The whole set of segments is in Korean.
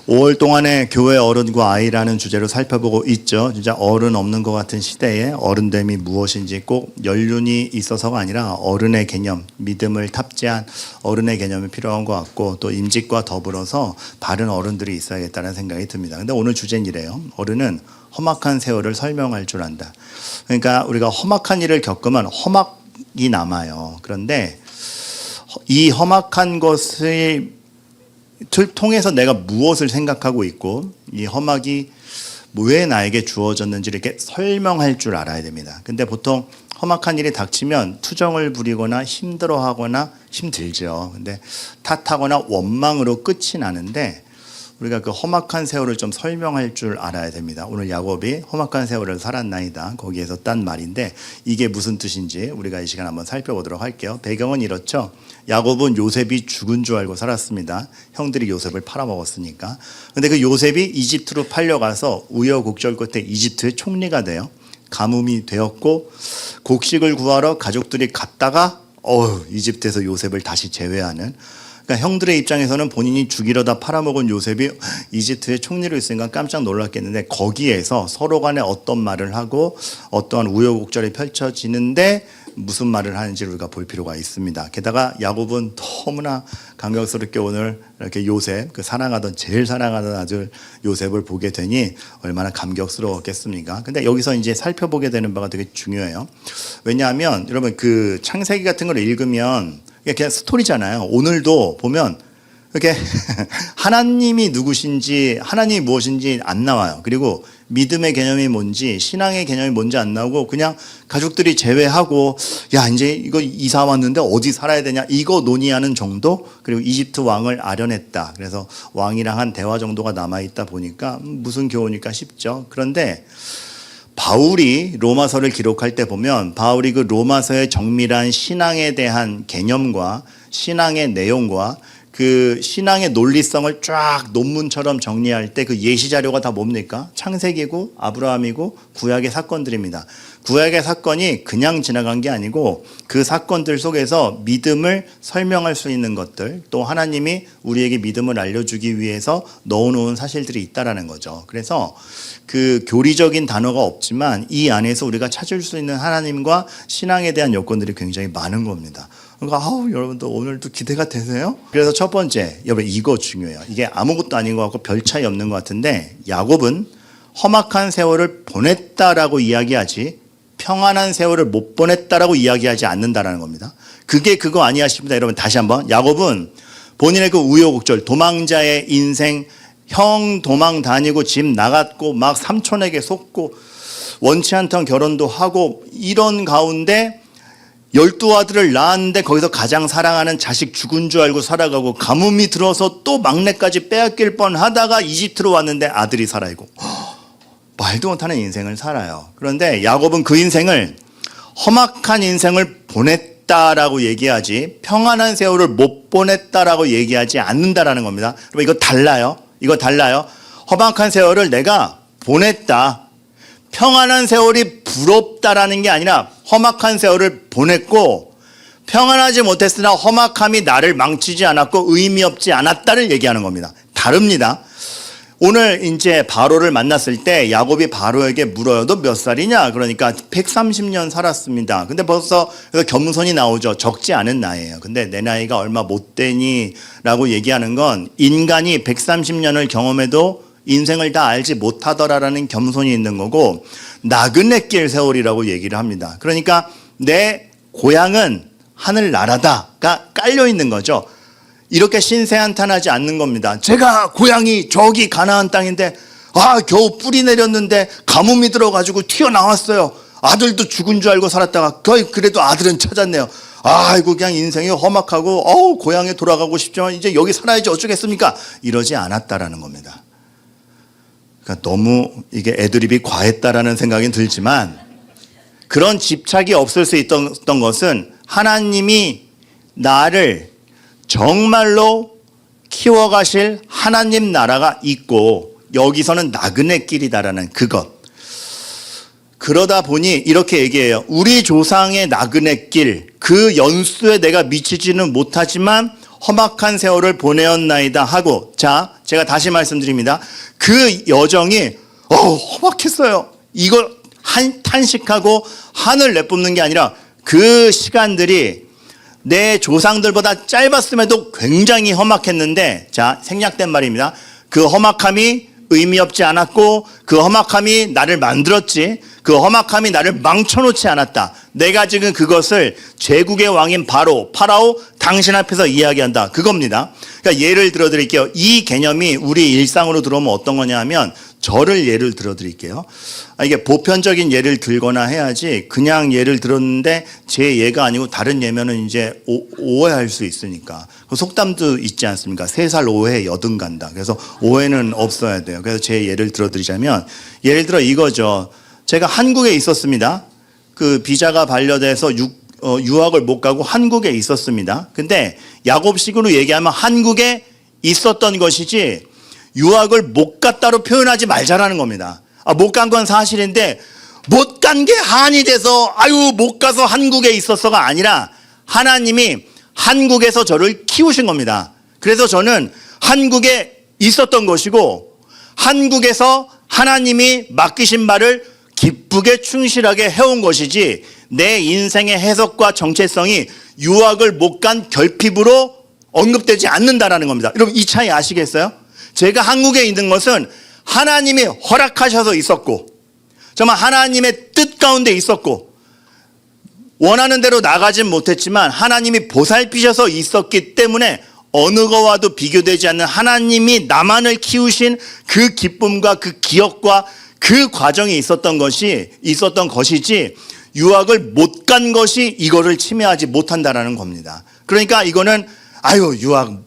5월 동안에 교회 어른과 아이라는 주제로 살펴보고 있죠. 진짜 어른 없는 것 같은 시대에 어른됨이 무엇인지 꼭 연륜이 있어서가 아니라 어른의 개념, 믿음을 탑재한 어른의 개념이 필요한 것 같고 또 임직과 더불어서 바른 어른들이 있어야겠다는 생각이 듭니다. 근데 오늘 주제는 이래요. 어른은 험악한 세월을 설명할 줄 안다. 그러니까 우리가 험악한 일을 겪으면 험악이 남아요. 그런데 이 험악한 것을 통해서 내가 무엇을 생각하고 있고 이 험악이 왜 나에게 주어졌는지 이렇게 설명할 줄 알아야 됩니다. 근데 보통 험악한 일이 닥치면 투정을 부리거나 힘들어하거나 힘들죠. 근데 탓하거나 원망으로 끝이 나는데 우리가 그 험악한 세월을 좀 설명할 줄 알아야 됩니다. 오늘 야곱이 험악한 세월을 살았나이다. 거기에서 딴 말인데 이게 무슨 뜻인지 우리가 이 시간 한번 살펴보도록 할게요. 배경은 이렇죠. 야곱은 요셉이 죽은 줄 알고 살았습니다. 형들이 요셉을 팔아먹었으니까. 근데 그 요셉이 이집트로 팔려가서 우여곡절 끝에 이집트의 총리가 돼요. 가뭄이 되었고 곡식을 구하러 가족들이 갔다가 이집트에서 요셉을 다시 제외하는, 그러니까 형들의 입장에서는 본인이 죽이려다 팔아먹은 요셉이 이집트의 총리로 있으니까 깜짝 놀랐겠는데 거기에서 서로 간에 어떤 말을 하고 어떠한 우여곡절이 펼쳐지는데 무슨 말을 하는지 우리가 볼 필요가 있습니다. 게다가 야곱은 너무나 감격스럽게 오늘 이렇게 요셉, 그 제일 사랑하던 아들 요셉을 보게 되니 얼마나 감격스러웠겠습니까? 근데 여기서 이제 살펴보게 되는 바가 되게 중요해요. 왜냐하면 여러분 그 창세기 같은 걸 읽으면 그냥 스토리잖아요. 오늘도 보면 이렇게 하나님이 누구신지 하나님이 무엇인지 안 나와요. 그리고 믿음의 개념이 뭔지 신앙의 개념이 뭔지 안 나오고 그냥 가족들이 제외하고 야 이제 이거 이사 왔는데 어디 살아야 되냐 이거 논의하는 정도. 그리고 이집트 왕을 아련했다. 그래서 왕이랑 한 대화 정도가 남아있다 보니까 무슨 교훈일까 싶죠. 그런데 바울이 로마서를 기록할 때 보면 바울이 그 로마서의 정밀한 신앙에 대한 개념과 신앙의 내용과 그 신앙의 논리성을 쫙 논문처럼 정리할 때 그 예시 자료가 다 뭡니까? 창세기고 아브라함이고 구약의 사건들입니다. 구약의 사건이 그냥 지나간 게 아니고 그 사건들 속에서 믿음을 설명할 수 있는 것들, 또 하나님이 우리에게 믿음을 알려주기 위해서 넣어놓은 사실들이 있다라는 거죠. 그래서 그 교리적인 단어가 없지만 이 안에서 우리가 찾을 수 있는 하나님과 신앙에 대한 요건들이 굉장히 많은 겁니다. 그러니까 여러분도 오늘도 기대가 되세요? 그래서 첫 번째, 여러분 이거 중요해요. 이게 아무것도 아닌 것 같고 별 차이 없는 것 같은데 야곱은 험악한 세월을 보냈다라고 이야기하지 평안한 세월을 못 보냈다라고 이야기하지 않는다라는 겁니다. 그게 그거 아니야 싶습니다. 여러분 다시 한번 야곱은 본인의 그 우여곡절 도망자의 인생, 형 도망 다니고 집 나갔고 막 삼촌에게 속고 원치 않던 결혼도 하고 이런 가운데 12아들을 낳았는데 거기서 가장 사랑하는 자식 죽은 줄 알고 살아가고 가뭄이 들어서 또 막내까지 빼앗길 뻔하다가 이집트로 왔는데 아들이 살아있고 말도 못하는 인생을 살아요. 그런데 야곱은 그 인생을 험악한 인생을 보냈다라고 얘기하지 평안한 세월을 못 보냈다라고 얘기하지 않는다라는 겁니다. 여러분 이거 달라요. 이거 달라요. 험악한 세월을 내가 보냈다. 평안한 세월이 부럽다라는 게 아니라 험악한 세월을 보냈고 평안하지 못했으나 험악함이 나를 망치지 않았고 의미 없지 않았다를 얘기하는 겁니다. 다릅니다. 오늘 이제 바로를 만났을 때 야곱이 바로에게 물어요. 너 몇 살이냐? 그러니까 130년 살았습니다. 근데 벌써 겸손이 나오죠. 적지 않은 나이에요. 근데 내 나이가 얼마 못 되니? 라고 얘기하는 건 인간이 130년을 경험해도 인생을 다 알지 못하더라라는 겸손이 있는 거고 나그네길 세월이라고 얘기를 합니다. 그러니까 내 고향은 하늘나라다가 깔려 있는 거죠. 이렇게 신세한탄하지 않는 겁니다. 제가 고향이 저기 가나안 땅인데 겨우 뿌리 내렸는데 가뭄이 들어가지고 튀어나왔어요. 아들도 죽은 줄 알고 살았다가 그래도 아들은 찾았네요. 아이고 그냥 인생이 험악하고 고향에 돌아가고 싶지만 이제 여기 살아야지 어쩌겠습니까? 이러지 않았다라는 겁니다. 그러니까 너무 이게 애드립이 과했다라는 생각이 들지만 그런 집착이 없을 수 있던 것은 하나님이 나를 정말로 키워가실 하나님 나라가 있고 여기서는 나그네 길이다라는 그것. 그러다 보니 이렇게 얘기해요. 우리 조상의 나그네 길, 그 연수에 내가 미치지는 못하지만 험악한 세월을 보내었나이다 하고, 자, 제가 다시 말씀드립니다. 그 여정이 험악했어요. 이걸 탄식하고 한을 내뿜는 게 아니라 그 시간들이 내 조상들보다 짧았음에도 굉장히 험악했는데, 자, 생략된 말입니다. 그 험악함이 의미 없지 않았고 그 험악함이 나를 만들었지, 그 험악함이 나를 망쳐놓지 않았다. 내가 지금 그것을 제국의 왕인 파라오 당신 앞에서 이야기한다, 그겁니다. 그러니까 예를 들어 드릴게요. 이 개념이 우리 일상으로 들어오면 어떤 거냐 하면, 저를 예를 들어 드릴게요. 이게 보편적인 예를 들거나 해야지 그냥 예를 들었는데 제 예가 아니고 다른 예면은 이제 오해할 수 있으니까. 그 속담도 있지 않습니까? 3살 오해 여든 간다. 그래서 오해는 없어야 돼요. 그래서 제 예를 들어 드리자면, 예를 들어 이거죠. 제가 한국에 있었습니다. 그 비자가 반려돼서 유학을 못 가고 한국에 있었습니다. 근데 야곱식으로 얘기하면 한국에 있었던 것이지 유학을 못 갔다로 표현하지 말자라는 겁니다. 못 간 건 사실인데 못 간 게 한이 돼서 못 가서 한국에 있었어가 아니라 하나님이 한국에서 저를 키우신 겁니다. 그래서 저는 한국에 있었던 것이고 한국에서 하나님이 맡기신 바를 기쁘게 충실하게 해온 것이지, 내 인생의 해석과 정체성이 유학을 못 간 결핍으로 언급되지 않는다라는 겁니다. 여러분, 이 차이 아시겠어요? 제가 한국에 있는 것은 하나님이 허락하셔서 있었고, 정말 하나님의 뜻 가운데 있었고, 원하는 대로 나가진 못했지만 하나님이 보살피셔서 있었기 때문에 어느 거와도 비교되지 않는 하나님이 나만을 키우신 그 기쁨과 그 기억과 그 과정이 있었던 것이지, 유학을 못 간 것이 이거를 침해하지 못한다라는 겁니다. 그러니까 이거는 유학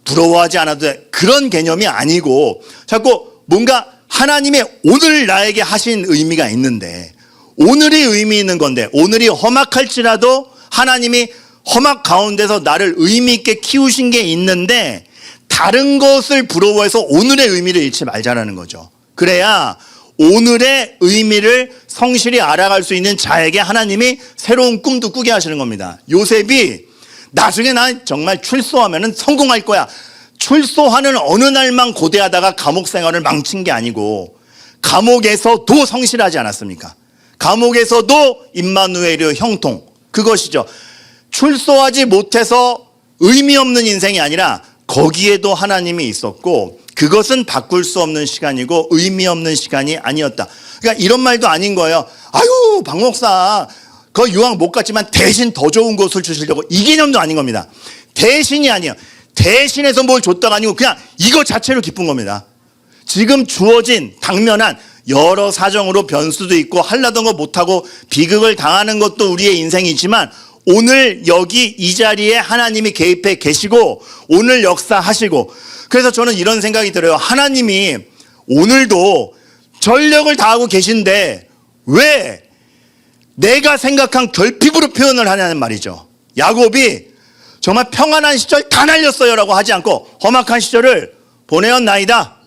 부러워하지 않아도 돼, 그런 개념이 아니고, 자꾸 뭔가 하나님의 오늘 나에게 하신 의미가 있는데, 오늘이 의미 있는 건데, 오늘이 험악할지라도 하나님이 험악 가운데서 나를 의미 있게 키우신 게 있는데, 다른 것을 부러워해서 오늘의 의미를 잃지 말자라는 거죠. 그래야 오늘의 의미를 성실히 알아갈 수 있는 자에게 하나님이 새로운 꿈도 꾸게 하시는 겁니다. 요셉이 나중에 난 정말 출소하면 성공할 거야, 출소하는 어느 날만 고대하다가 감옥 생활을 망친 게 아니고 감옥에서도 성실하지 않았습니까? 감옥에서도 임마누엘의 형통, 그것이죠. 출소하지 못해서 의미 없는 인생이 아니라 거기에도 하나님이 있었고, 그것은 바꿀 수 없는 시간이고 의미 없는 시간이 아니었다. 그러니까 이런 말도 아닌 거예요. 박 목사 그 유학 못 갔지만 대신 더 좋은 것을 주시려고, 이 개념도 아닌 겁니다. 대신이 아니에요. 대신해서 뭘 줬다가 아니고 그냥 이거 자체로 기쁜 겁니다. 지금 주어진 당면한 여러 사정으로 변수도 있고 하려던 거 못하고 비극을 당하는 것도 우리의 인생이지만, 오늘 여기 이 자리에 하나님이 개입해 계시고 오늘 역사하시고, 그래서 저는 이런 생각이 들어요. 하나님이 오늘도 전력을 다하고 계신데 왜 내가 생각한 결핍으로 표현을 하냐는 말이죠. 야곱이 정말 평안한 시절 다 날렸어요라고 하지 않고 험악한 시절을 보내었나이다.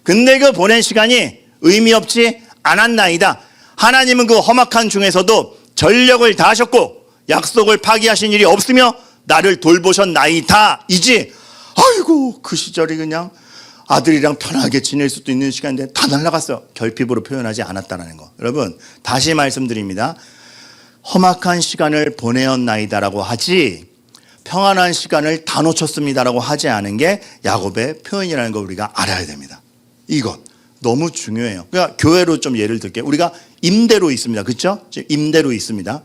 근데 그 보낸 시간이 의미 없지 않았나이다. 하나님은 그 험악한 중에서도 전력을 다하셨고 약속을 파기하신 일이 없으며 나를 돌보셨나이다 이지, 그 시절이 그냥 아들이랑 편하게 지낼 수도 있는 시간인데 다 날아갔어요. 결핍으로 표현하지 않았다는 거. 여러분, 다시 말씀드립니다. 험악한 시간을 보내었나이다라고 하지 평안한 시간을 다 놓쳤습니다라고 하지 않은 게 야곱의 표현이라는 걸 우리가 알아야 됩니다. 이건 너무 중요해요. 그러니까 교회로 좀 예를 들게요. 우리가 임대로 있습니다. 그렇죠? 임대로 있습니다.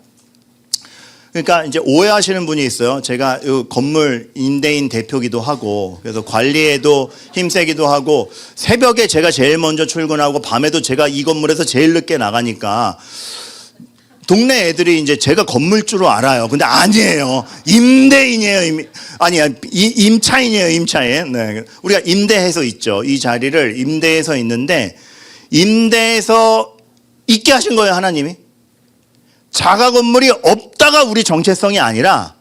그러니까 이제 오해하시는 분이 있어요. 제가 이 건물 임대인 대표기도 하고, 그래서 관리에도 힘세기도 하고, 새벽에 제가 제일 먼저 출근하고 밤에도 제가 이 건물에서 제일 늦게 나가니까 동네 애들이 이제 제가 건물주로 알아요. 근데 아니에요. 임대인이에요. 임차인이에요. 임차인. 네. 우리가 임대해서 있죠. 이 자리를 임대해서 있는데, 임대해서 있게 하신 거예요, 하나님이. 자가 건물이 없다가 우리 정체성이 아니라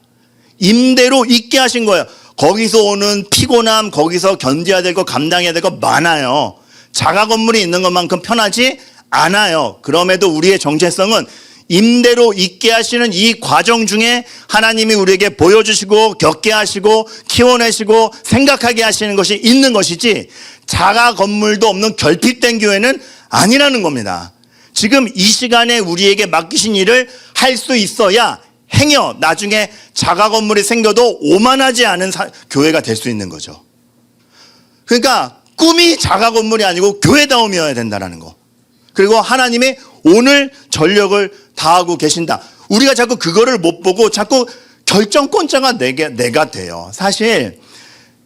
임대로 있게 하신 거예요. 거기서 오는 피곤함, 거기서 견뎌야 될 거, 감당해야 될 거 많아요. 자가 건물이 있는 것만큼 편하지 않아요. 그럼에도 우리의 정체성은 임대로 있게 하시는 이 과정 중에 하나님이 우리에게 보여주시고 겪게 하시고 키워내시고 생각하게 하시는 것이 있는 것이지 자가 건물도 없는 결핍된 교회는 아니라는 겁니다. 지금 이 시간에 우리에게 맡기신 일을 할 수 있어야 행여 나중에 자가 건물이 생겨도 오만하지 않은 교회가 될 수 있는 거죠. 그러니까 꿈이 자가 건물이 아니고 교회다움이어야 된다는 거. 그리고 하나님이 오늘 전력을 다하고 계신다. 우리가 자꾸 그거를 못 보고 자꾸 결정권자가 내가 돼요. 사실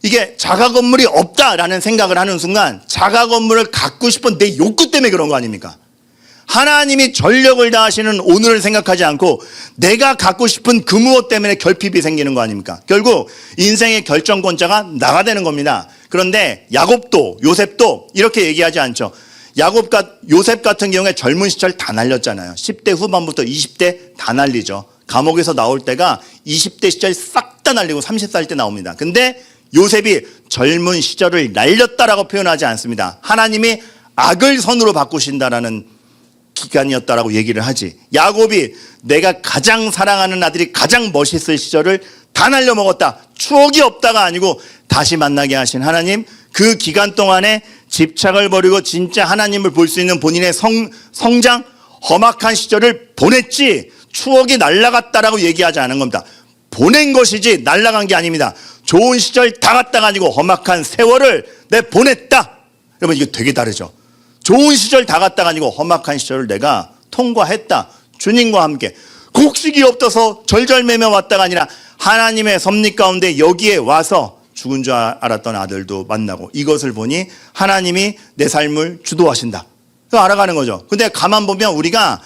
이게 자가 건물이 없다라는 생각을 하는 순간 자가 건물을 갖고 싶은 내 욕구 때문에 그런 거 아닙니까? 하나님이 전력을 다하시는 오늘을 생각하지 않고 내가 갖고 싶은 그 무엇 때문에 결핍이 생기는 거 아닙니까? 결국 인생의 결정권자가 나가 되는 겁니다. 그런데 야곱도 요셉도 이렇게 얘기하지 않죠. 요셉 같은 경우에 젊은 시절 다 날렸잖아요. 10대 후반부터 20대 다 날리죠. 감옥에서 나올 때가 20대 시절 싹 다 날리고 30살 때 나옵니다. 근데 요셉이 젊은 시절을 날렸다라고 표현하지 않습니다. 하나님이 악을 선으로 바꾸신다라는 기간이었다라고 얘기를 하지. 야곱이 내가 가장 사랑하는 아들이 가장 멋있을 시절을 다 날려먹었다. 추억이 없다가 아니고 다시 만나게 하신 하나님, 그 기간 동안에 집착을 버리고 진짜 하나님을 볼 수 있는 본인의 성장, 험악한 시절을 보냈지 추억이 날아갔다라고 얘기하지 않은 겁니다. 보낸 것이지 날아간 게 아닙니다. 좋은 시절 다 갔다가 아니고 험악한 세월을 내 보냈다. 여러분 이게 되게 다르죠. 좋은 시절 다 갔다가 아니고 험악한 시절을 내가 통과했다. 주님과 함께 곡식이 없어서 절절매며 왔다가 아니라 하나님의 섭리 가운데 여기에 와서 죽은 줄 알았던 아들도 만나고 이것을 보니 하나님이 내 삶을 주도하신다. 그거 알아가는 거죠. 근데 가만 보면 우리가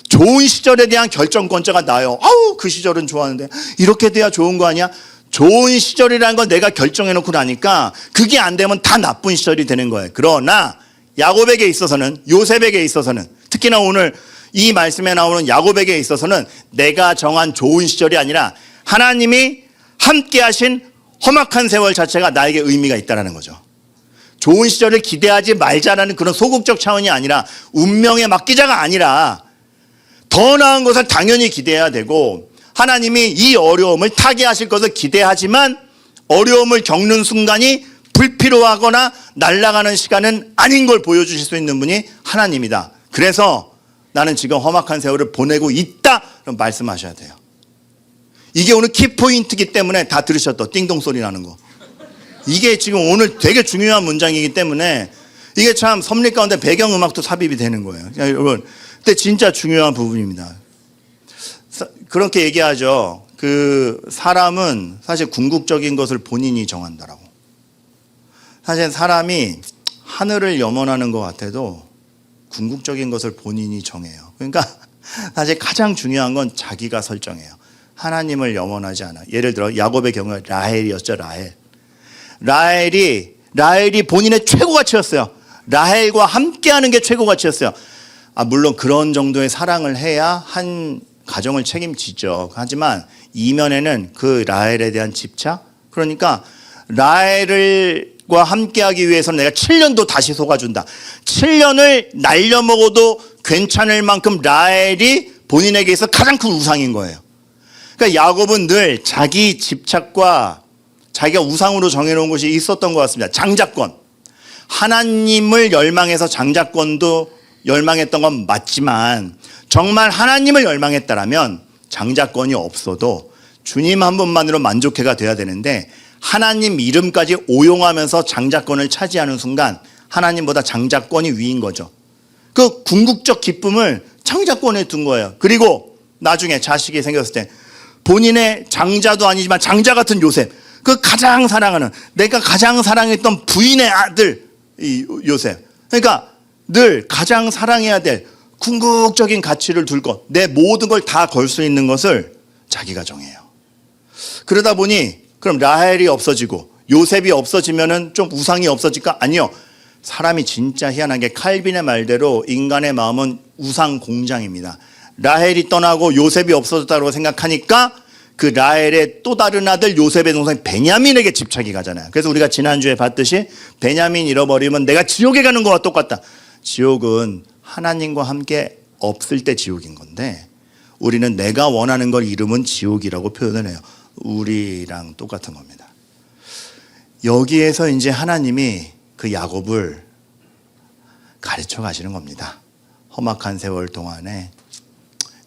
좋은 시절에 대한 결정권자가 나요. 아우 그 시절은 좋았는데 이렇게 돼야 좋은 거 아니야? 좋은 시절이라는 걸 내가 결정해놓고 나니까 그게 안 되면 다 나쁜 시절이 되는 거예요. 그러나 야곱에게 있어서는, 요셉에게 있어서는, 특히나 오늘 이 말씀에 나오는 야곱에게 있어서는 내가 정한 좋은 시절이 아니라 하나님이 함께 하신 험악한 세월 자체가 나에게 의미가 있다는 거죠. 좋은 시절을 기대하지 말자라는 그런 소극적 차원이 아니라 운명에 맡기자가 아니라 더 나은 것을 당연히 기대해야 되고 하나님이 이 어려움을 타개하실 것을 기대하지만 어려움을 겪는 순간이 불필요하거나 날아가는 시간은 아닌 걸 보여주실 수 있는 분이 하나님이다. 그래서 나는 지금 험악한 세월을 보내고 있다. 그럼 말씀하셔야 돼요. 이게 오늘 키포인트이기 때문에 다 들으셨죠? 띵동 소리 나는 거. 이게 지금 오늘 되게 중요한 문장이기 때문에 이게 참 섭리 가운데 배경음악도 삽입이 되는 거예요. 여러분, 근데 진짜 중요한 부분입니다. 그렇게 얘기하죠. 그 사람은 사실 궁극적인 것을 본인이 정한다라고. 사실 사람이 하늘을 염원하는 것 같아도 궁극적인 것을 본인이 정해요. 그러니까 사실 가장 중요한 건 자기가 설정해요. 하나님을 염원하지 않아. 예를 들어 야곱의 경우에 라헬이었죠. 라헬이 본인의 최고 가치였어요. 라헬과 함께하는 게 최고 가치였어요. 물론 그런 정도의 사랑을 해야 한 가정을 책임지죠. 하지만 이면에는 그 라헬에 대한 집착. 그러니까 라헬과 함께하기 위해서는 내가 7년도 다시 속아준다. 7년을 날려먹어도 괜찮을 만큼 라헬이 본인에게 있어 가장 큰 우상인 거예요. 그러니까 야곱은 늘 자기 집착과 자기가 우상으로 정해놓은 것이 있었던 것 같습니다. 장자권. 하나님을 열망해서 장자권도 열망했던 건 맞지만 정말 하나님을 열망했다라면 장자권이 없어도 주님 한 분만으로 만족해가 돼야 되는데 하나님 이름까지 오용하면서 장자권을 차지하는 순간 하나님보다 장자권이 위인 거죠. 그 궁극적 기쁨을 장자권에 둔 거예요. 그리고 나중에 자식이 생겼을 때 본인의 장자도 아니지만 장자 같은 요셉, 그 가장 사랑하는, 내가 가장 사랑했던 부인의 아들 이 요셉. 그러니까 늘 가장 사랑해야 될 궁극적인 가치를 둘 것, 내 모든 걸 다 걸 수 있는 것을 자기가 정해요. 그러다 보니 그럼 라헬이 없어지고 요셉이 없어지면은 좀 우상이 없어질까? 아니요. 사람이 진짜 희한한 게 칼빈의 말대로 인간의 마음은 우상 공장입니다. 라헬이 떠나고 요셉이 없어졌다고 생각하니까 그 라헬의 또 다른 아들 요셉의 동생 베냐민에게 집착이 가잖아요. 그래서 우리가 지난주에 봤듯이 베냐민 잃어버리면 내가 지옥에 가는 거와 똑같다. 지옥은 하나님과 함께 없을 때 지옥인 건데 우리는 내가 원하는 걸 이루면 지옥이라고 표현을 해요. 우리랑 똑같은 겁니다. 여기에서 이제 하나님이 그 야곱을 가르쳐 가시는 겁니다. 험악한 세월 동안에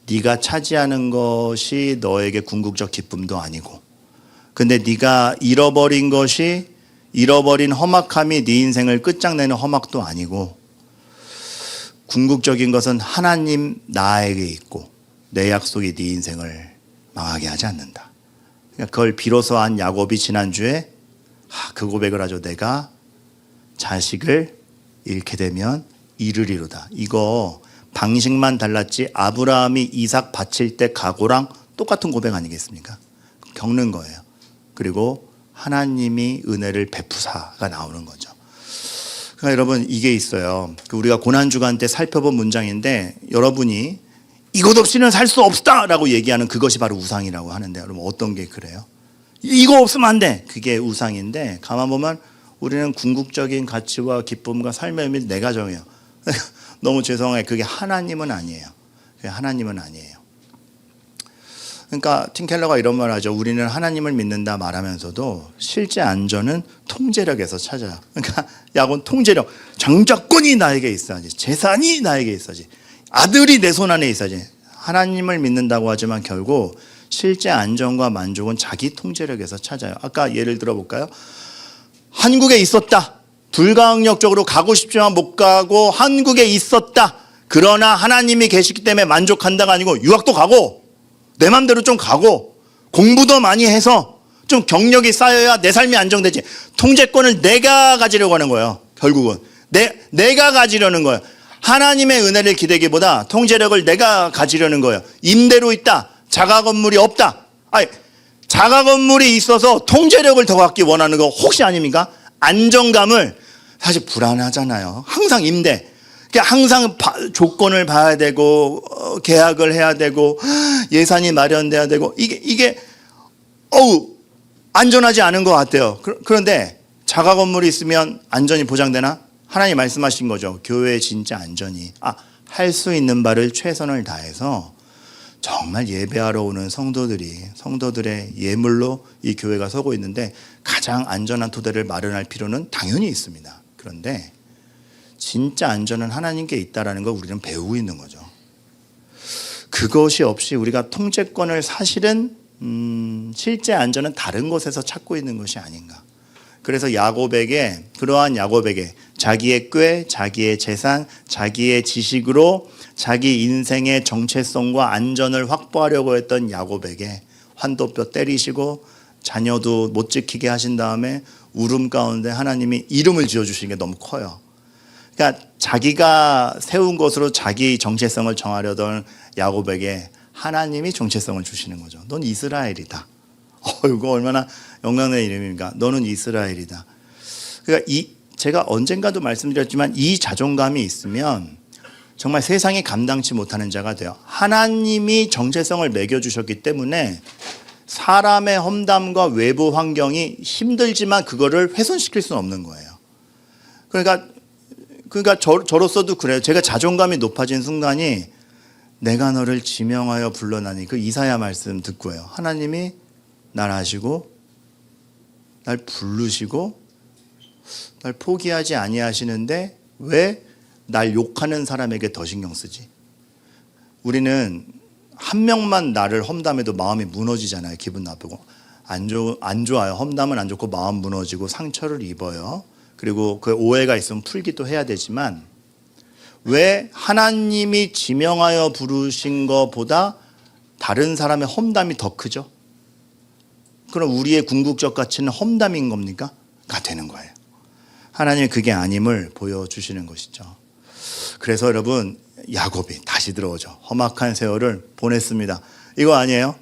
네가 차지하는 것이 너에게 궁극적 기쁨도 아니고, 근데 네가 잃어버린 것이, 잃어버린 험악함이 네 인생을 끝장내는 험악도 아니고, 궁극적인 것은 하나님 나에게 있고 내 약속이 네 인생을 망하게 하지 않는다. 그러니까 그걸 비로소 한 야곱이 지난주에 그 고백을 하죠. 내가 자식을 잃게 되면 잃으리로다. 이거 방식만 달랐지 아브라함이 이삭 바칠 때 각오랑 똑같은 고백 아니겠습니까? 겪는 거예요. 그리고 하나님이 은혜를 베푸사가 나오는 거죠. 그러니까 여러분, 이게 있어요. 우리가 고난주간 때 살펴본 문장인데, 여러분이 이것 없이는 살 수 없다라고 얘기하는 그것이 바로 우상이라고 하는데, 여러분 어떤 게 그래요? 이거 없으면 안 돼. 그게 우상인데, 가만 보면 우리는 궁극적인 가치와 기쁨과 삶의 의미를 내가 정해요. 너무 죄송해요. 그게 하나님은 아니에요. 그게 하나님은 아니에요. 그러니까 팀 켈러가 이런 말을 하죠. 우리는 하나님을 믿는다 말하면서도 실제 안전은 통제력에서 찾아요. 그러니까 야곱은 통제력, 정적권이 나에게 있어야지, 재산이 나에게 있어야지, 아들이 내 손 안에 있어야지. 하나님을 믿는다고 하지만 결국 실제 안정과 만족은 자기 통제력에서 찾아요. 아까 예를 들어볼까요? 한국에 있었다. 불가항력적으로 가고 싶지만 못 가고 한국에 있었다. 그러나 하나님이 계시기 때문에 만족한다가 아니고 유학도 가고 내 맘대로 좀 가고 공부도 많이 해서 좀 경력이 쌓여야 내 삶이 안정되지. 통제권을 내가 가지려고 하는 거예요. 결국은 내가 가지려는 거예요. 하나님의 은혜를 기대기보다 통제력을 내가 가지려는 거예요. 임대로 있다. 자가 건물이 없다. 아니, 자가 건물이 있어서 통제력을 더 갖기 원하는 거 혹시 아닙니까? 안정감을, 사실 불안하잖아요. 항상 임대. 항상 조건을 봐야 되고 계약을 해야 되고 예산이 마련돼야 되고 이게 안전하지 않은 것 같아요. 그런데 자가 건물이 있으면 안전이 보장되나? 하나님 말씀하신 거죠. 교회의 진짜 안전이 할 수 있는 바를 최선을 다해서 정말 예배하러 오는 성도들의 예물로 이 교회가 서고 있는데 가장 안전한 토대를 마련할 필요는 당연히 있습니다. 그런데 진짜 안전은 하나님께 있다라는 걸 우리는 배우고 있는 거죠. 그것이 없이 우리가 통제권을 사실은 실제 안전은 다른 곳에서 찾고 있는 것이 아닌가. 그래서 그러한 야곱에게 자기의 꾀, 자기의 재산, 자기의 지식으로 자기 인생의 정체성과 안전을 확보하려고 했던 야곱에게 환도뼈 때리시고 자녀도 못 지키게 하신 다음에 울음 가운데 하나님이 이름을 지어주시는 게 너무 커요. 그러니까 자기가 세운 것으로 자기 정체성을 정하려던 야곱에게 하나님이 정체성을 주시는 거죠. 넌 이스라엘이다. 이거 얼마나 영광의 이름입니까? 너는 이스라엘이다. 그러니까 제가 언젠가도 말씀드렸지만 이 자존감이 있으면 정말 세상이 감당치 못하는 자가 돼요. 하나님이 정체성을 매겨주셨기 때문에 사람의 험담과 외부 환경이 힘들지만 그거를 훼손시킬 수는 없는 거예요. 그러니까 저로서도 그래요. 제가 자존감이 높아진 순간이 내가 너를 지명하여 불러나니 그 이사야 말씀 듣고요. 하나님이 날 아시고 날 부르시고 날 포기하지 아니하시는데 왜 날 욕하는 사람에게 더 신경 쓰지? 우리는 한 명만 나를 험담해도 마음이 무너지잖아요. 기분 나쁘고 안 좋아요. 험담은 안 좋고 마음 무너지고 상처를 입어요. 그리고 그 오해가 있으면 풀기도 해야 되지만 왜 하나님이 지명하여 부르신 것보다 다른 사람의 험담이 더 크죠? 그럼 우리의 궁극적 가치는 험담인 겁니까? 가 되는 거예요. 하나님이 그게 아님을 보여주시는 것이죠. 그래서 여러분, 야곱이 다시 들어오죠. 험악한 세월을 보냈습니다. 이거 아니에요?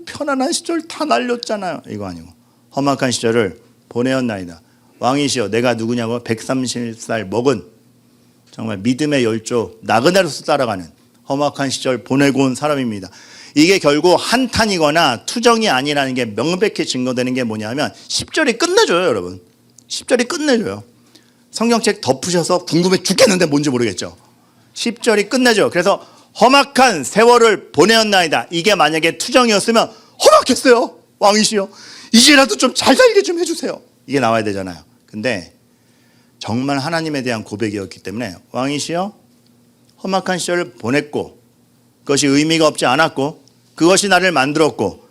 편안한 시절 다 날렸잖아요. 이거 아니고 험악한 시절을 보내었나이다. 왕이시여, 내가 누구냐고 130살 먹은 정말 믿음의 열조 나그네로서 따라가는 험악한 시절 보내고 온 사람입니다. 이게 결국 한탄이거나 투정이 아니라는 게 명백히 증거되는 게 뭐냐면 10절이 끝내줘요. 여러분, 10절이 끝내줘요. 성경책 덮으셔서 궁금해 죽겠는데 뭔지 모르겠죠. 10절이 끝내죠. 그래서 험악한 세월을 보내었나이다. 이게 만약에 투정이었으면 험악했어요. 왕이시여, 이제라도 좀 잘 살게 좀 해주세요. 이게 나와야 되잖아요. 근데 정말 하나님에 대한 고백이었기 때문에 왕이시여, 험악한 시절을 보냈고 그것이 의미가 없지 않았고 그것이 나를 만들었고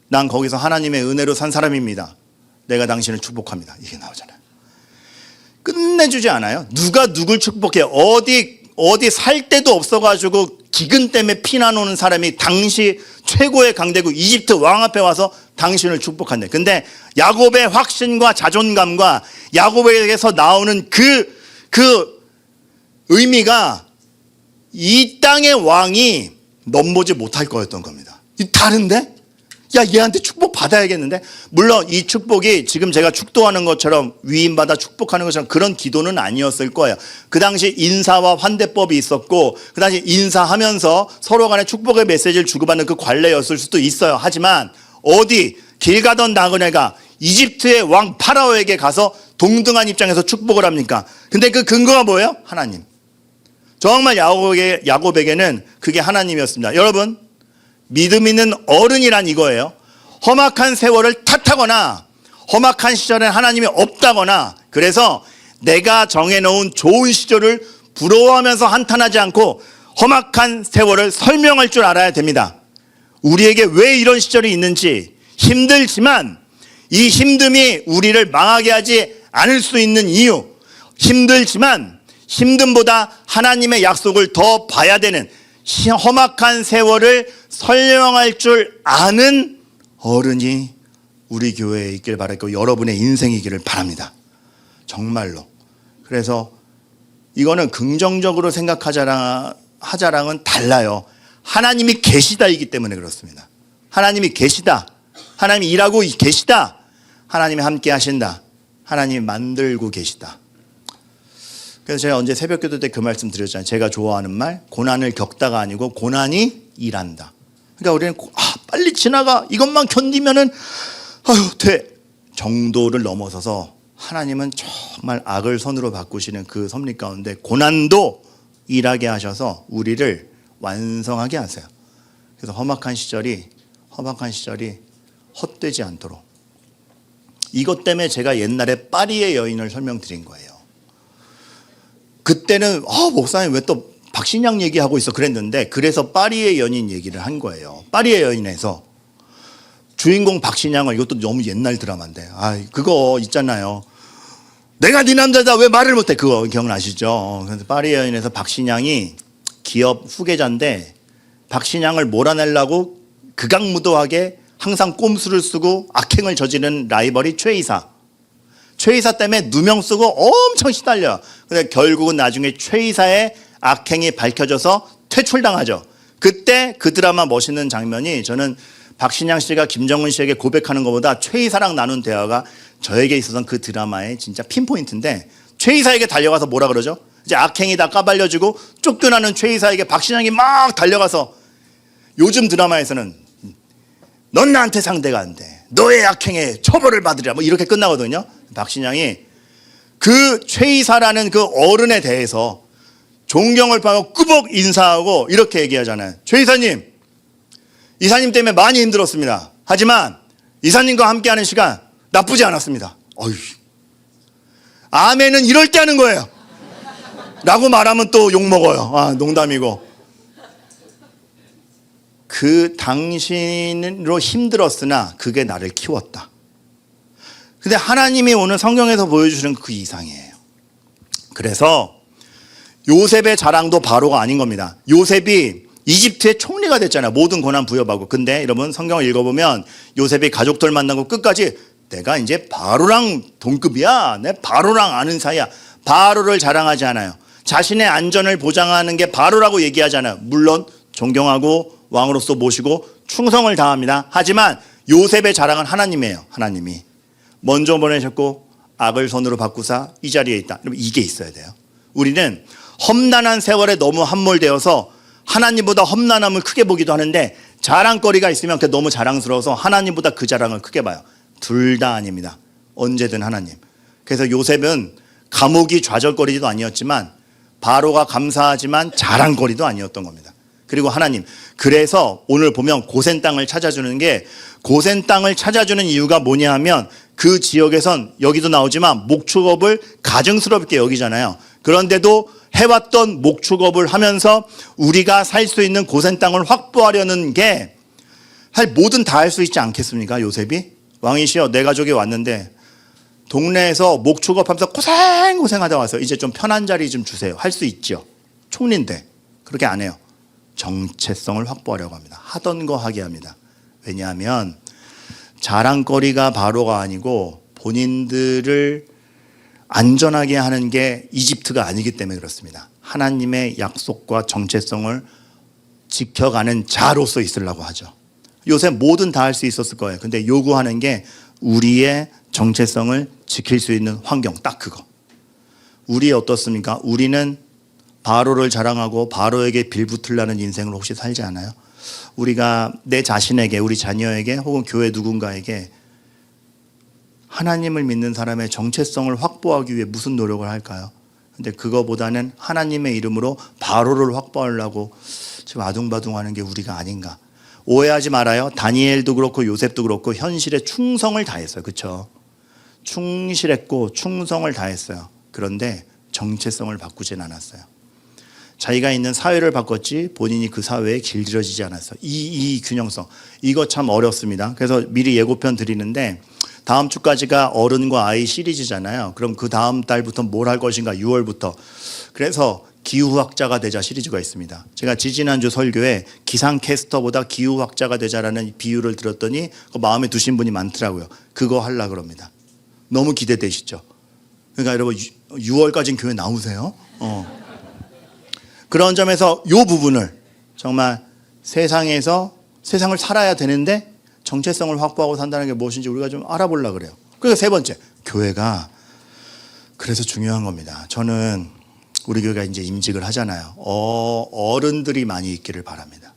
난 거기서 하나님의 은혜로 산 사람입니다. 내가 당신을 축복합니다. 이게 나오잖아요. 끝내주지 않아요? 누가 누굴 축복해? 어디 살 데도 없어가지고 기근 때문에 피나노는 사람이 당시 최고의 강대국 이집트 왕 앞에 와서 당신을 축복한대. 근데 야곱의 확신과 자존감과 야곱에게서 나오는 그 의미가 이 땅의 왕이 넘보지 못할 거였던 겁니다. 다른데? 야, 얘한테 축복 받아야겠는데? 물론 이 축복이 지금 제가 축도하는 것처럼 위임받아 축복하는 것처럼 그런 기도는 아니었을 거예요. 그 당시 인사와 환대법이 있었고 그 당시 인사하면서 서로 간에 축복의 메시지를 주고받는 그 관례였을 수도 있어요. 하지만 어디 길 가던 나그네가 이집트의 왕 파라오에게 가서 동등한 입장에서 축복을 합니까? 근데 그 근거가 뭐예요? 하나님. 정말 야곱에게는 그게 하나님이었습니다. 여러분, 믿음 있는 어른이란 이거예요. 험악한 세월을 탓하거나 험악한 시절에 하나님이 없다거나 그래서 내가 정해놓은 좋은 시절을 부러워하면서 한탄하지 않고 험악한 세월을 설명할 줄 알아야 됩니다. 우리에게 왜 이런 시절이 있는지, 힘들지만 이 힘듦이 우리를 망하게 하지 않을 수 있는 이유, 힘들지만 힘듦보다 하나님의 약속을 더 봐야 되는, 험악한 세월을 설명할 줄 아는 어른이 우리 교회에 있길 바랄고 여러분의 인생이기를 바랍니다. 정말로. 그래서 이거는 긍정적으로 하자랑은 달라요. 하나님이 계시다이기 때문에 그렇습니다. 하나님이 계시다. 하나님이 일하고 계시다. 하나님이 함께 하신다. 하나님이 만들고 계시다. 그래서 제가 언제 새벽기도 때 그 말씀 드렸잖아요. 제가 좋아하는 말, 고난을 겪다가 아니고 고난이 일한다. 그러니까 우리는 빨리 지나가, 이것만 견디면은 돼 정도를 넘어서서 하나님은 정말 악을 선으로 바꾸시는 그 섭리 가운데 고난도 일하게 하셔서 우리를 완성하게 하세요. 그래서 험악한 시절이 헛되지 않도록. 이것 때문에 제가 옛날에 파리의 여인을 설명드린 거예요. 그때는 목사님 왜 또 박신양 얘기하고 있어 그랬는데, 그래서 파리의 여인 얘기를 한 거예요. 파리의 여인에서 주인공 박신양을, 이것도 너무 옛날 드라마인데 그거 있잖아요. 내가 네 남자다 왜 말을 못해, 그거 기억나시죠? 그래서 파리의 여인에서 박신양이 기업 후계자인데 박신양을 몰아내려고 극악무도하게 항상 꼼수를 쓰고 악행을 저지르는 라이벌이 최이사 때문에 누명 쓰고 엄청 시달려. 근데 결국은 나중에 최이사의 악행이 밝혀져서 퇴출당하죠. 그때 그 드라마 멋있는 장면이, 저는 박신양 씨가 김정은 씨에게 고백하는 것보다 최이사랑 나눈 대화가 저에게 있어서는 그 드라마의 진짜 핀포인트인데, 최이사에게 달려가서 뭐라 그러죠? 이제 악행이 다 까발려지고 쫓겨나는 최이사에게 박신양이 막 달려가서, 요즘 드라마에서는 넌 나한테 상대가 안 돼, 너의 악행에 처벌을 받으리라, 뭐 이렇게 끝나거든요. 박신양이 그 최이사라는 그 어른에 대해서 존경을 받고 꾸벅 인사하고 이렇게 얘기하잖아요. 최이사님, 이사님 때문에 많이 힘들었습니다. 하지만 이사님과 함께하는 시간 나쁘지 않았습니다. 아멘은 이럴 때 하는 거예요 라고 말하면 또 욕먹어요. 농담이고. 그 당신으로 힘들었으나 그게 나를 키웠다. 근데 하나님이 오늘 성경에서 보여주시는 그 이상이에요. 그래서 요셉의 자랑도 바로가 아닌 겁니다. 요셉이 이집트의 총리가 됐잖아요. 모든 고난 부여받고. 근데 여러분 성경을 읽어보면 요셉이 가족들 만나고 끝까지 내가 이제 바로랑 동급이야, 내 바로랑 아는 사이야, 바로를 자랑하지 않아요. 자신의 안전을 보장하는 게 바로라고 얘기하잖아요. 물론 존경하고 왕으로서 모시고 충성을 다합니다. 하지만 요셉의 자랑은 하나님이에요. 하나님이 먼저 보내셨고 악을 손으로 바꾸사 이 자리에 있다. 여러분, 이게 있어야 돼요. 우리는 험난한 세월에 너무 함몰되어서 하나님보다 험난함을 크게 보기도 하는데, 자랑거리가 있으면 그게 너무 자랑스러워서 하나님보다 그 자랑을 크게 봐요. 둘 다 아닙니다. 언제든 하나님. 그래서 요셉은 감옥이 좌절거리도 아니었지만 바로가 감사하지만 자랑거리도 아니었던 겁니다. 그리고 하나님. 그래서 오늘 보면 고센 땅을 찾아주는 게, 고센 땅을 찾아주는 이유가 뭐냐 하면 그 지역에선 여기도 나오지만 목축업을 가증스럽게 여기잖아요. 그런데도 해왔던 목축업을 하면서 우리가 살 수 있는 고센 땅을 확보하려는 게 뭐든 다 할 수 있지 않겠습니까? 요셉이 왕이시여 내 가족이 왔는데 동네에서 목축업하면서 고생하다 와서 이제 좀 편한 자리 좀 주세요. 할 수 있죠. 총리인데 그렇게 안 해요. 정체성을 확보하려고 합니다. 하던 거 하게 합니다. 왜냐하면 자랑거리가 바로가 아니고 본인들을 안전하게 하는 게 이집트가 아니기 때문에 그렇습니다. 하나님의 약속과 정체성을 지켜가는 자로서 있으려고 하죠. 요새 뭐든 다 할 수 있었을 거예요. 근데 요구하는 게 우리의 정체성을 지킬 수 있는 환경, 딱 그거. 우리 어떻습니까? 우리는 바로를 자랑하고 바로에게 빌붙으려는 인생을 혹시 살지 않아요? 우리가 내 자신에게, 우리 자녀에게 혹은 교회 누군가에게 하나님을 믿는 사람의 정체성을 확보하기 위해 무슨 노력을 할까요? 근데 그거보다는 하나님의 이름으로 바로를 확보하려고 지금 아둥바둥하는 게 우리가 아닌가. 오해하지 말아요. 다니엘도 그렇고 요셉도 그렇고 현실에 충성을 다했어요. 그렇죠? 충실했고 충성을 다했어요. 그런데 정체성을 바꾸진 않았어요. 자기가 있는 사회를 바꿨지 본인이 그 사회에 길들여지지 않았어요. 이 균형성. 이거 참 어렵습니다. 그래서 미리 예고편 드리는데 다음 주까지가 어른과 아이 시리즈잖아요. 그럼 그 다음 달부터 뭘 할 것인가 6월부터. 그래서 기후학자가 되자 시리즈가 있습니다. 제가 지지난주 설교에 기상캐스터보다 기후학자가 되자라는 비유를 들었더니 마음에 두신 분이 많더라고요. 그거 하려고 그럽니다. 너무 기대되시죠? 그러니까 여러분 6월까지는 교회 나오세요. 그런 점에서 이 부분을 정말 세상에서 세상을 살아야 되는데 정체성을 확보하고 산다는 게 무엇인지 우리가 좀 알아보려고 그래요. 그래서 세 번째, 교회가 그래서 중요한 겁니다. 저는 우리 교회가 이제 임직을 하잖아요. 어른들이 많이 있기를 바랍니다.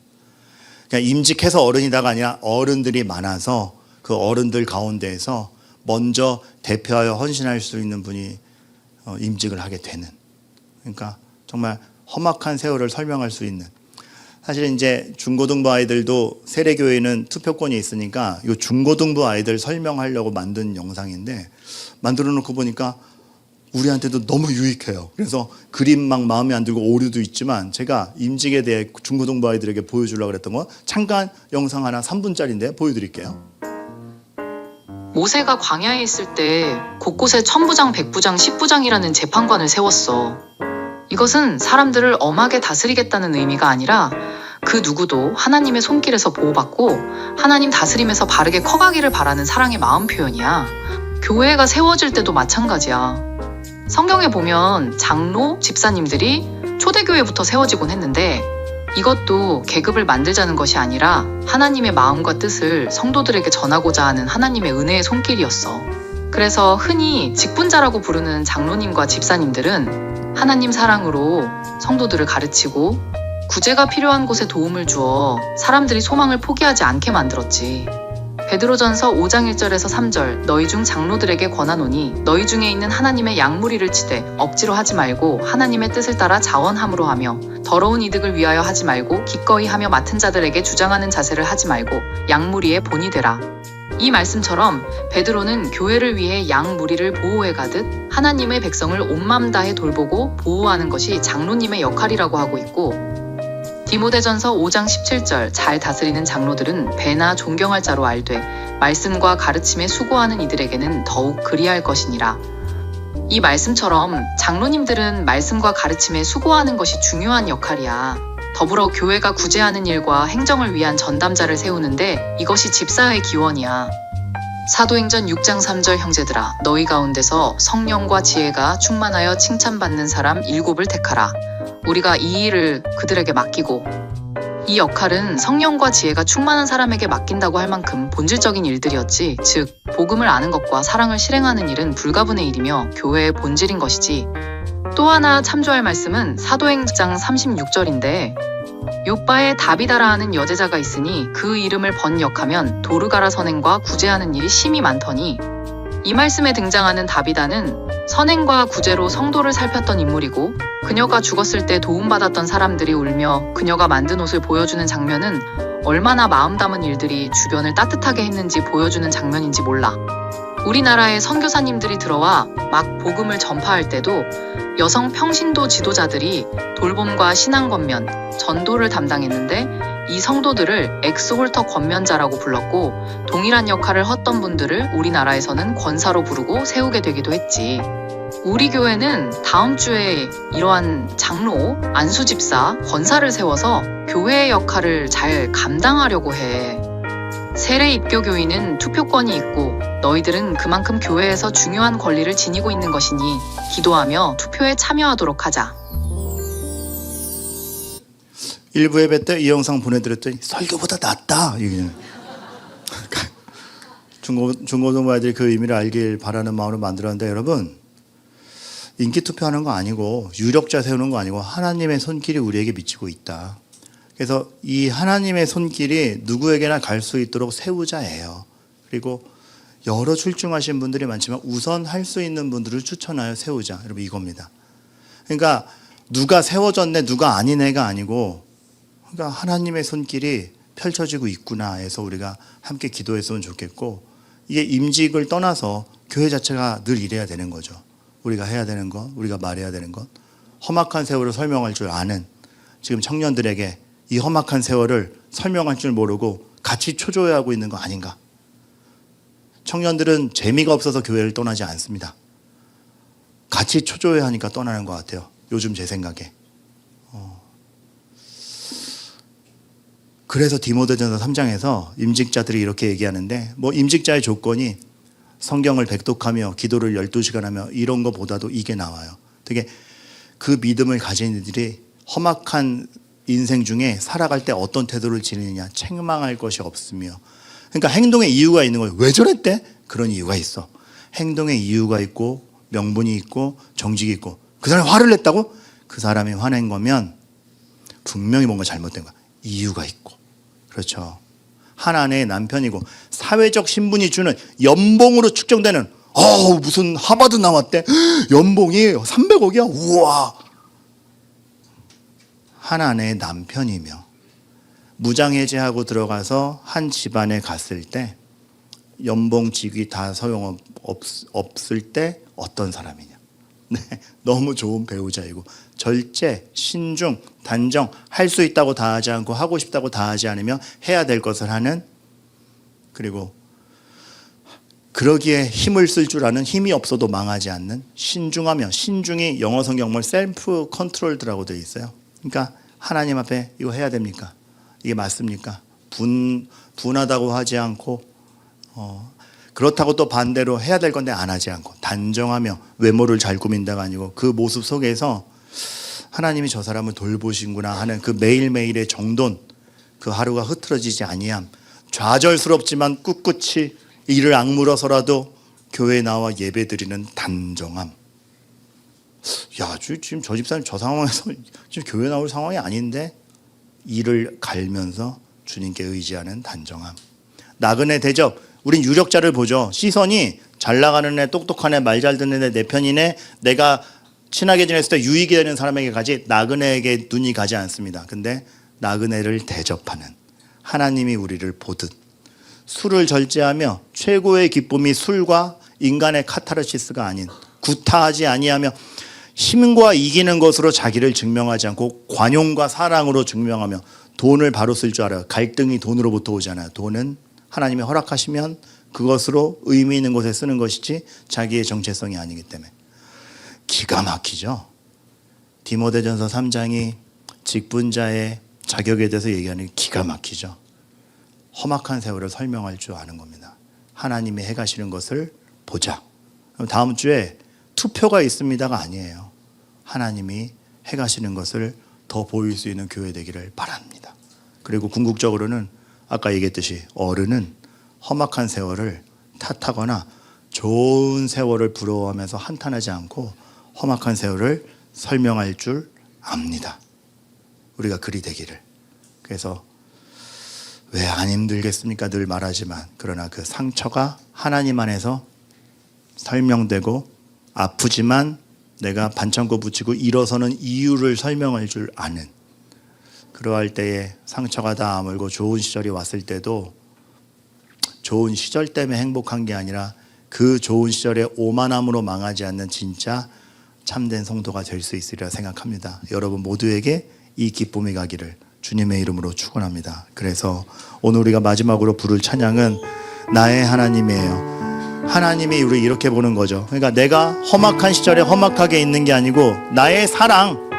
그냥 임직해서 어른이다가 아니라 어른들이 많아서 그 어른들 가운데에서 먼저 대표하여 헌신할 수 있는 분이 임직을 하게 되는. 그러니까 정말 험악한 세월을 설명할 수 있는. 사실 이제 중고등부 아이들도 세례교회는 투표권이 있으니까 이 중고등부 아이들 설명하려고 만든 영상인데 만들어 놓고 보니까 우리한테도 너무 유익해요. 그래서 그림 막 마음에 안 들고 오류도 있지만 제가 임직에 대해 중고등부 아이들에게 보여주려고 그랬던 거 잠깐 영상 하나 3분짜리인데 보여드릴게요. 모세가 광야에 있을 때 곳곳에 1000부장, 100부장, 10부장이라는 재판관을 세웠어. 이것은 사람들을 엄하게 다스리겠다는 의미가 아니라 그 누구도 하나님의 손길에서 보호받고 하나님 다스림에서 바르게 커가기를 바라는 사랑의 마음 표현이야. 교회가 세워질 때도 마찬가지야. 성경에 보면 장로, 집사님들이 초대교회부터 세워지곤 했는데 이것도 계급을 만들자는 것이 아니라 하나님의 마음과 뜻을 성도들에게 전하고자 하는 하나님의 은혜의 손길이었어. 그래서 흔히 직분자라고 부르는 장로님과 집사님들은 하나님 사랑으로 성도들을 가르치고 구제가 필요한 곳에 도움을 주어 사람들이 소망을 포기하지 않게 만들었지. 베드로전서 5장 1절에서 3절 너희 중 장로들에게 권하노니 너희 중에 있는 하나님의 양무리를 치되 억지로 하지 말고 하나님의 뜻을 따라 자원함으로 하며 더러운 이득을 위하여 하지 말고 기꺼이 하며 맡은 자들에게 주장하는 자세를 하지 말고 양무리의 본이 되라. 이 말씀처럼 베드로는 교회를 위해 양무리를 보호해 가듯 하나님의 백성을 온 마음 다해 돌보고 보호하는 것이 장로님의 역할이라고 하고 있고 디모데전서 5장 17절 잘 다스리는 장로들은 배나 존경할 자로 알되 말씀과 가르침에 수고하는 이들에게는 더욱 그리할 것이니라. 이 말씀처럼 장로님들은 말씀과 가르침에 수고하는 것이 중요한 역할이야. 더불어 교회가 구제하는 일과 행정을 위한 전담자를 세우는데 이것이 집사의 기원이야. 사도행전 6장 3절 형제들아 너희 가운데서 성령과 지혜가 충만하여 칭찬받는 사람 7을 택하라. 우리가 이 일을 그들에게 맡기고 이 역할은 성령과 지혜가 충만한 사람에게 맡긴다고 할 만큼 본질적인 일들이었지. 즉 복음을 아는 것과 사랑을 실행하는 일은 불가분의 일이며 교회의 본질인 것이지. 또 하나 참조할 말씀은 사도행전 36절인데 요바에 다비다라 하는 여제자가 있으니 그 이름을 번역하면 도르가라 선행과 구제하는 일이 심히 많더니 이 말씀에 등장하는 다비다는 선행과 구제로 성도를 살폈던 인물이고, 그녀가 죽었을 때 도움받았던 사람들이 울며 그녀가 만든 옷을 보여주는 장면은 얼마나 마음 담은 일들이 주변을 따뜻하게 했는지 보여주는 장면인지 몰라. 우리나라에 선교사님들이 들어와 막 복음을 전파할 때도 여성 평신도 지도자들이 돌봄과 신앙 권면, 전도를 담당했는데, 이 성도들을 엑스홀터 권면자라고 불렀고, 동일한 역할을 헛던 분들을 우리나라에서는 권사로 부르고 세우게 되기도 했지. 우리 교회는 다음 주에 이러한 장로, 안수집사, 권사를 세워서 교회의 역할을 잘 감당하려고 해. 세례 입교 교인은 투표권이 있고 너희들은 그만큼 교회에서 중요한 권리를 지니고 있는 것이니 기도하며 투표에 참여하도록 하자. 일부 예배 때 이 영상 보내드렸더니 설교보다 낫다. 중고등부 아이들이 그 의미를 알길 바라는 마음으로 만들었는데, 여러분, 인기 투표하는 거 아니고 유력자 세우는 거 아니고 하나님의 손길이 우리에게 미치고 있다. 그래서 이 하나님의 손길이 누구에게나 갈 수 있도록 세우자예요. 그리고 여러 출중하신 분들이 많지만 우선 할 수 있는 분들을 추천하여 세우자. 여러분, 이겁니다. 그러니까 누가 세워졌네 누가 아니네가 아니고, 그러니까 하나님의 손길이 펼쳐지고 있구나 해서 우리가 함께 기도했으면 좋겠고, 이게 임직을 떠나서 교회 자체가 늘 이래야 되는 거죠. 우리가 해야 되는 것, 우리가 말해야 되는 것, 험악한 세월을 설명할 줄 아는 지금 청년들에게 이 험악한 세월을 설명할 줄 모르고 같이 초조해하고 있는 거 아닌가. 청년들은 재미가 없어서 교회를 떠나지 않습니다. 같이 초조해하니까 떠나는 것 같아요. 요즘 제 생각에. 그래서 디모데전서 3장에서 임직자들이 이렇게 얘기하는데, 뭐 임직자의 조건이 성경을 백독하며 기도를 12시간 하며 이런 거보다도 이게 나와요. 되게 그 믿음을 가진 이들이 험악한 인생 중에 살아갈 때 어떤 태도를 지니느냐, 책망할 것이 없으며. 그러니까 행동에 이유가 있는 거예요. 왜 저랬대? 그런 이유가 있어. 행동에 이유가 있고 명분이 있고 정직이 있고. 그 사람이 화를 냈다고? 그 사람이 화낸 거면 분명히 뭔가 잘못된 거야. 이유가 있고. 그렇죠. 한 아내의 남편이고 사회적 신분이 주는 연봉으로 측정되는, 무슨 하버드 나왔대? 연봉이 300억이야? 우와. 한 아내의 남편이며 무장해제하고 들어가서 한 집안에 갔을 때 연봉 직위 다 소용없을 때 어떤 사람이냐. 네, 너무 좋은 배우자이고 절제, 신중, 단정, 할 수 있다고 다 하지 않고 하고 싶다고 다 하지 않으며 해야 될 것을 하는, 그리고 그러기에 힘을 쓸 줄 아는, 힘이 없어도 망하지 않는, 신중하며, 신중이 영어 성경말 셀프 컨트롤드라고 되어 있어요. 그러니까 하나님 앞에 이거 해야 됩니까? 이게 맞습니까? 분하다고 하지 않고, 그렇다고 또 반대로 해야 될 건데 안 하지 않고, 단정하며 외모를 잘 꾸민다가 아니고 그 모습 속에서 하나님이 저 사람을 돌보신구나 하는 그 매일매일의 정돈, 그 하루가 흐트러지지 아니함, 좌절스럽지만 꿋꿋이 이를 악물어서라도 교회에 나와 예배드리는 단정함. 야, 지금 저 집사님 저 상황에서 지금 교회 나올 상황이 아닌데 이를 갈면서 주님께 의지하는 단정함. 나그네 대접. 우린 유력자를 보죠. 시선이 잘 나가는 애, 똑똑한 애, 말 잘 듣는 애, 내 편이네, 내가 친하게 지냈을 때 유익이 되는 사람에게 가지 나그네에게 눈이 가지 않습니다. 근데 나그네를 대접하는 하나님이 우리를 보듯, 술을 절제하며 최고의 기쁨이 술과 인간의 카타르시스가 아닌, 구타하지 아니하며 힘과 이기는 것으로 자기를 증명하지 않고 관용과 사랑으로 증명하며, 돈을 바로 쓸 줄 알아요. 갈등이 돈으로부터 오잖아요. 돈은 하나님이 허락하시면 그것으로 의미 있는 곳에 쓰는 것이지 자기의 정체성이 아니기 때문에. 기가 막히죠. 디모데전서 3장이 직분자의 자격에 대해서 얘기하는 게 기가 막히죠. 험악한 세월을 설명할 줄 아는 겁니다. 하나님이 해가시는 것을 보자. 다음 주에 투표가 있습니다가 아니에요. 하나님이 해가시는 것을 더 보일 수 있는 교회 되기를 바랍니다. 그리고 궁극적으로는 아까 얘기했듯이 어른은 험악한 세월을 탓하거나 좋은 세월을 부러워하면서 한탄하지 않고 험악한 세월을 설명할 줄 압니다. 우리가 그리 되기를. 그래서 왜 안 힘들겠습니까? 늘 말하지만, 그러나 그 상처가 하나님 안에서 설명되고 아프지만 내가 반창고 붙이고 일어서는 이유를 설명할 줄 아는, 그러할 때에 상처가 다 아물고 좋은 시절이 왔을 때도 좋은 시절 때문에 행복한 게 아니라 그 좋은 시절에 오만함으로 망하지 않는 진짜 참된 성도가 될 수 있으리라 생각합니다. 여러분 모두에게 이 기쁨이 가기를 주님의 이름으로 축원합니다. 그래서 오늘 우리가 마지막으로 부를 찬양은 나의 하나님이에요. 하나님이 우리 이렇게 보는 거죠. 그러니까 내가 험악한 시절에 험악하게 있는 게 아니고 나의 사랑,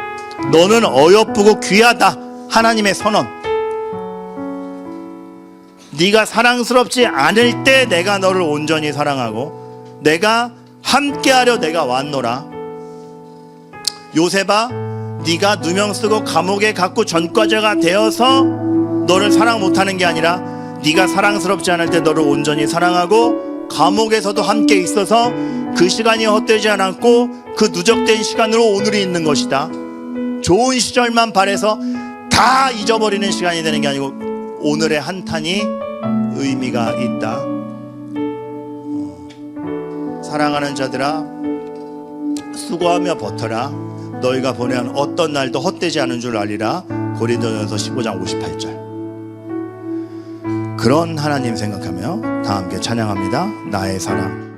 너는 어여쁘고 귀하다. 하나님의 선언. 네가 사랑스럽지 않을 때 내가 너를 온전히 사랑하고 내가 함께하려 내가 왔노라. 요셉아, 네가 누명 쓰고 감옥에 갔고 전과자가 되어서 너를 사랑 못하는 게 아니라 네가 사랑스럽지 않을 때 너를 온전히 사랑하고 감옥에서도 함께 있어서 그 시간이 헛되지 않았고 그 누적된 시간으로 오늘이 있는 것이다. 좋은 시절만 바래서 다 잊어버리는 시간이 되는 게 아니고 오늘의 한탄이 의미가 있다. 사랑하는 자들아, 수고하며 버텨라. 너희가 보내는 어떤 날도 헛되지 않은 줄 알리라. 고린도전서 15장 58절. 그런 하나님 생각하며 다 함께 찬양합니다. 나의 사랑.